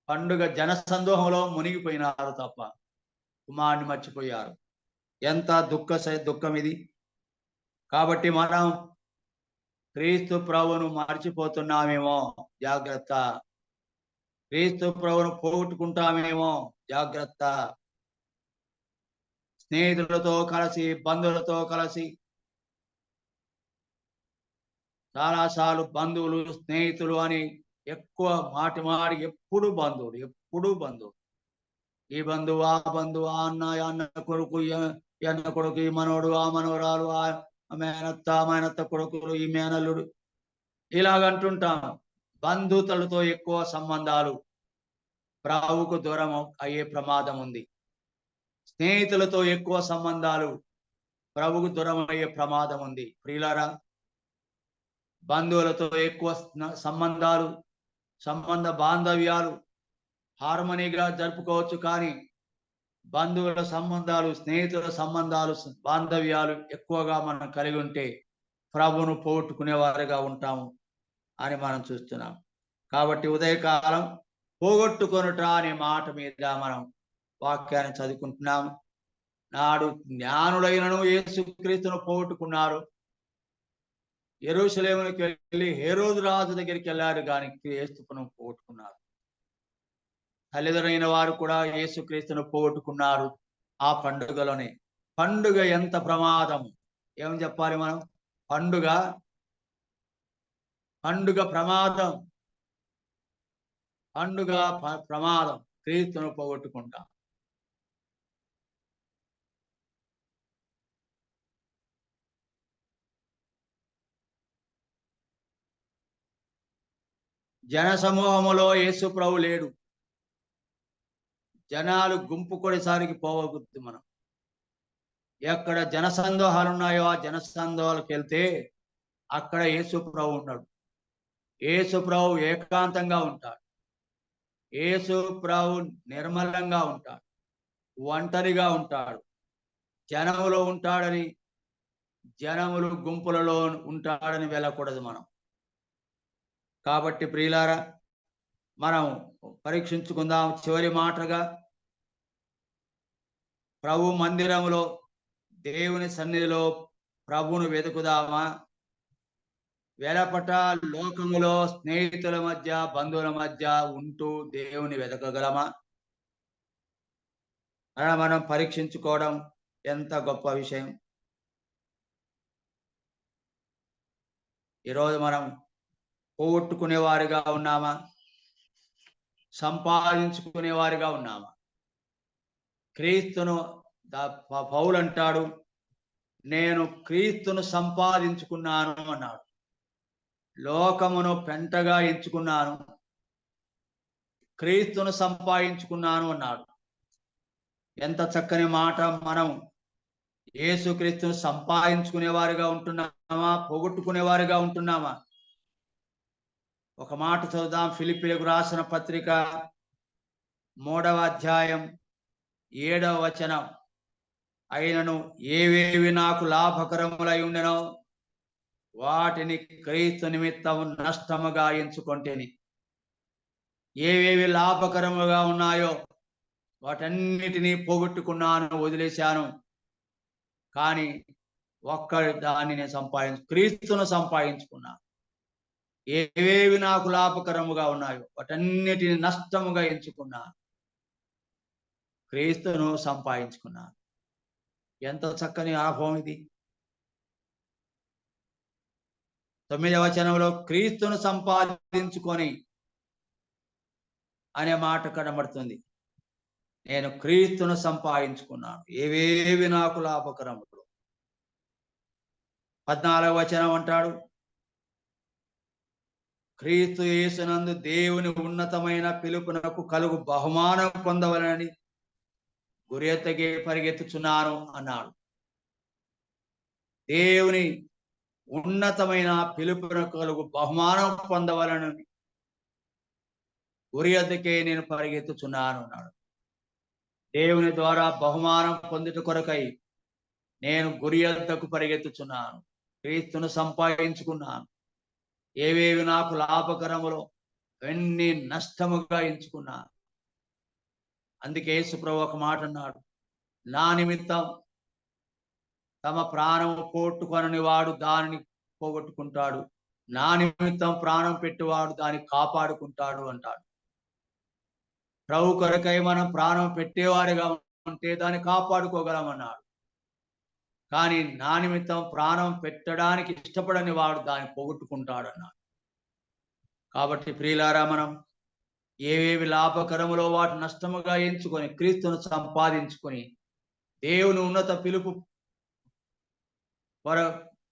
పండుగ జనసందోహంలో మునిగిపోయినారు తప్ప కుమారుని మర్చిపోయారు. ఎంత దుఃఖం ఇది. కాబట్టి మనం క్రీస్తు ప్రభువును మర్చిపోతున్నామేమో, జాగ్రత్త. క్రీస్తు ప్రభువును పోగొట్టుకుంటామేమో, జాగ్రత్త. స్నేహితులతో కలిసి, బంధువులతో కలిసి చాలాసార్లు బంధువులు, స్నేహితులు అని ఎక్కువ మాటికి ఎప్పుడు బంధువులు. ఈ బంధువు, ఆ బంధువు, ఆ అన్న కొడుకు, ఈ అన్న కొడుకు, ఈ మనవడు, ఆ మనవరాలు, ఆ మేనత్త కొడుకులు, ఈ మేనల్లుడు, ఇలాగంటుంటాం. బంధువులతో ఎక్కువ సంబంధాలు ప్రభువుకు దూరం అయ్యే ప్రమాదం ఉంది. స్నేహితులతో ఎక్కువ సంబంధాలు ప్రభువుకు దూరం అయ్యే ప్రమాదం ఉంది. ప్రియులారా, బంధువులతో ఎక్కువ సంబంధ బాంధవ్యాలు హార్మనీగా జరుపుకోవచ్చు, కానీ బంధువుల సంబంధాలు, స్నేహితుల సంబంధాలు, బాంధవ్యాలు ఎక్కువగా మనం కలిగి ఉంటే ప్రభువును పోగొట్టుకునేవారుగా ఉంటాము అని మనం చూస్తున్నాం. కాబట్టి ఉదయకాలం పోగొట్టుకొనుట అనే మాట మీద మనం వాక్యాన్ని చదువుకుంటున్నాము. నాడు జ్ఞానులైనను యేసుక్రీస్తును పోగొట్టుకున్నారు. యెరూషలేమునికి వెళ్ళి హేరోదు రాజు దగ్గరికి వెళ్ళారు, కానీ యేసును పోగొట్టుకున్నారు. తల్లిదండ్రులైన వారు కూడా యేసుక్రీస్తును పోగొట్టుకున్నారు ఆ పండుగలోనే. పండుగ ఎంత ప్రమాదం! ఏమని చెప్పాలి మనం? పండుగ ప్రమాదం. ప్రమాదం. క్రీస్తును పోగొట్టుకుంటాం. జన సమూహములో యేసు ప్రభు లేడు. జనాలు గుంపు కొడిసారికి పోవద్దు మనం. ఎక్కడ జనసందోహాలు ఉన్నాయో ఆ జనసందోహాలకు వెళ్తే అక్కడ యేసు ప్రభు ఉన్నాడు. యేసు ప్రభు ఏకాంతంగా ఉంటాడు. యేసు ప్రభు నిర్మలంగా ఉంటాడు, ఒంటరిగా ఉంటాడు. జనములో ఉంటాడని, జనములు గుంపులలో ఉంటాడని వెళ్ళకూడదు మనం. కాబట్టి ప్రియులారా, మనం పరీక్షించుకుందాం. చివరి మాటగా ప్రభు మందిరములో, దేవుని సన్నిధిలో ప్రభువును వెతుకుదామా? వెలపట లోకములో స్నేహితుల మధ్య, బంధువుల మధ్య ఉంటూ దేవుని వెతకగలమా? అలా మనం పరీక్షించుకోవడం ఎంత గొప్ప విషయం. ఈరోజు మనం పోగొట్టుకునేవారిగా ఉన్నామా? సంపాదించుకునేవారిగా ఉన్నామా? క్రీస్తును పౌలు అంటాడు, నేను క్రీస్తును సంపాదించుకున్నాను అన్నాడు. లోకమును పెంటగా ఎంచుకున్నాను, క్రీస్తును సంపాదించుకున్నాను అన్నాడు. ఎంత చక్కని మాట! మనం యేసుక్రీస్తును సంపాదించుకునేవారిగా ఉంటున్నామా, పోగొట్టుకునేవారిగా ఉంటున్నామా? ఒక మాట చదువుదాం. ఫిలిప్పీలకు రాసిన పత్రిక 3వ అధ్యాయం 7వ వచనం. అయినను ఏవేవి నాకు లాభకరములై ఉండెనో వాటిని క్రీస్తు నిమిత్తం నష్టముగా ఎంచుకొంటిని. ఏవేవి లాభకరముగా ఉన్నాయో వాటన్నిటినీ పోగొట్టుకున్నాను, వదిలేశాను. కానీ ఒక్క దాన్ని నేను క్రీస్తును సంపాదించుకున్నాను. ఏవేవి నాకు లాభకరముగా ఉన్నాయో వాటన్నిటిని నష్టముగా ఎంచుకున్నాను, క్రీస్తును సంపాదించుకున్నాను. ఎంత చక్కని అనుభవం ఇది. 9వ వచనంలో క్రీస్తును సంపాదించుకొని అనే మాట కనబడుతుంది. నేను క్రీస్తును సంపాదించుకున్నాను, ఏవేవి నాకు లాభకరములు. 14వ వచనం అంటాడు, క్రీస్తు యేసునందు దేవుని ఉన్నతమైన పిలుపునకు కలుగు బహుమానం పొందవలనని గురి ఎత్తకే పరిగెత్తుచున్నాను అన్నాడు. దేవుని ఉన్నతమైన పిలుపునకు కలుగు బహుమానం పొందవలనని గురి ఎద్దకే నేను పరిగెత్తుచున్నాను అన్నాడు. దేవుని ద్వారా బహుమానం పొందుట కొరకై నేను గురి ఎద్దకు పరిగెత్తుచున్నాను, క్రీస్తును సంపాదించుకున్నాను. ఏవేవి నాకు లాభకరములో అవన్నీ నష్టముగా ఎంచుకున్నాను. అందుకే యేసుప్రభు ఒక మాట అన్నాడు, నా నిమిత్తం తమ ప్రాణము పోగొట్టుకొనని వాడు దానిని పోగొట్టుకుంటాడు, నా నిమిత్తం ప్రాణం పెట్టేవాడు దాన్ని కాపాడుకుంటాడు అంటాడు. ప్రభు కొరకై మనం ప్రాణం పెట్టేవారిగా ఉంటే దాన్ని కాపాడుకోగలమన్నాడు. కానీ నా నిమిత్తం ప్రాణం పెట్టడానికి ఇష్టపడని వాడు దాన్ని పోగొట్టుకుంటాడు అన్నాడు. కాబట్టి ప్రియులారా, మనం ఏవేవి లాభకరములో వాటి నష్టముగా ఎంచుకొని క్రీస్తును సంపాదించుకొని దేవుని ఉన్నత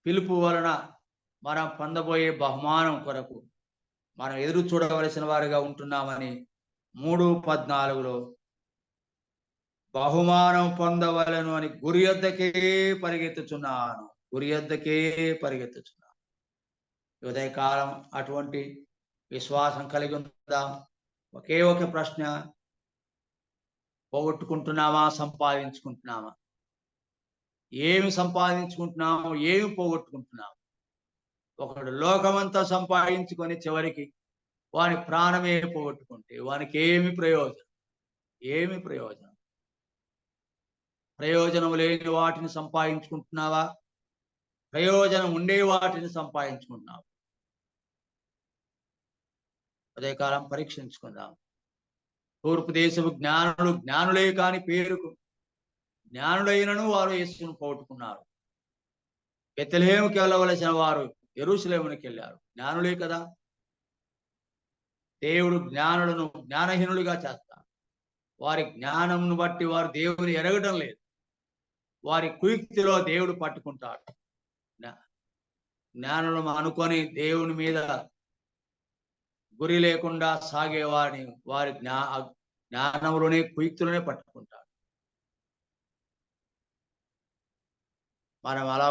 పిలుపు వలన మనం పొందబోయే బహుమానం కొరకు మనం ఎదురు చూడవలసిన వారిగా ఉంటున్నామని 3:14లో బహుమానం పొందవలను అని గురి యొద్దకే పరిగెత్తుచున్నాను, గురి యొద్దకే పరిగెత్తుచున్నాను. ఉదయకాలం అటువంటి విశ్వాసం కలిగి ఉందాం. ఒకే ఒక ప్రశ్న, పోగొట్టుకుంటున్నామా, సంపాదించుకుంటున్నామా? ఏమి సంపాదించుకుంటున్నాము, ఏమి పోగొట్టుకుంటున్నాము? ఒకడు లోకమంతా సంపాదించుకొని చివరికి వాని ప్రాణమే పోగొట్టుకుంటే వానికి ఏమి ప్రయోజనం? ఏమి ప్రయోజనం? ప్రయోజనం లేని వాటిని సంపాదించుకుంటున్నావా, ప్రయోజనం ఉండే వాటిని సంపాదించుకుంటున్నావు? ఉదయకాలం పరీక్షించుకుందాం. తూర్పు దేశపు జ్ఞానులే కాని పేరుకు జ్ఞానులైనను వారు యేసును పోగొట్టుకున్నారు. బెత్లెహేముకి వెళ్ళవలసిన వారు యెరూషలేమునికి వెళ్ళారు, జ్ఞానులే కదా. దేవుడు జ్ఞానులను జ్ఞానహీనులుగా చేస్తారు. వారి జ్ఞానంను బట్టి వారు దేవుని ఎరగడం లేదు. వారి కుయుక్తిలో దేవుడు పట్టుకుంటాడు. జ్ఞానులను అనుకొని దేవుని మీద గురి లేకుండా సాగేవారిని వారి జ్ఞానంలోనే కుయుక్తులనే పట్టుకుంటాడు. మనం అలా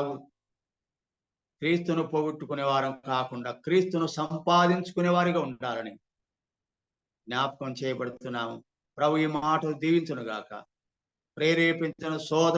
క్రీస్తును పోగొట్టుకునే వారం కాకుండా క్రీస్తును సంపాదించుకునే వారిగా ఉండాలని జ్ఞాపకం చేయబడుతున్నాము. ప్రభు ఈ మాటలు దీవించును గాక. ప్రేరేపించిన సోదరు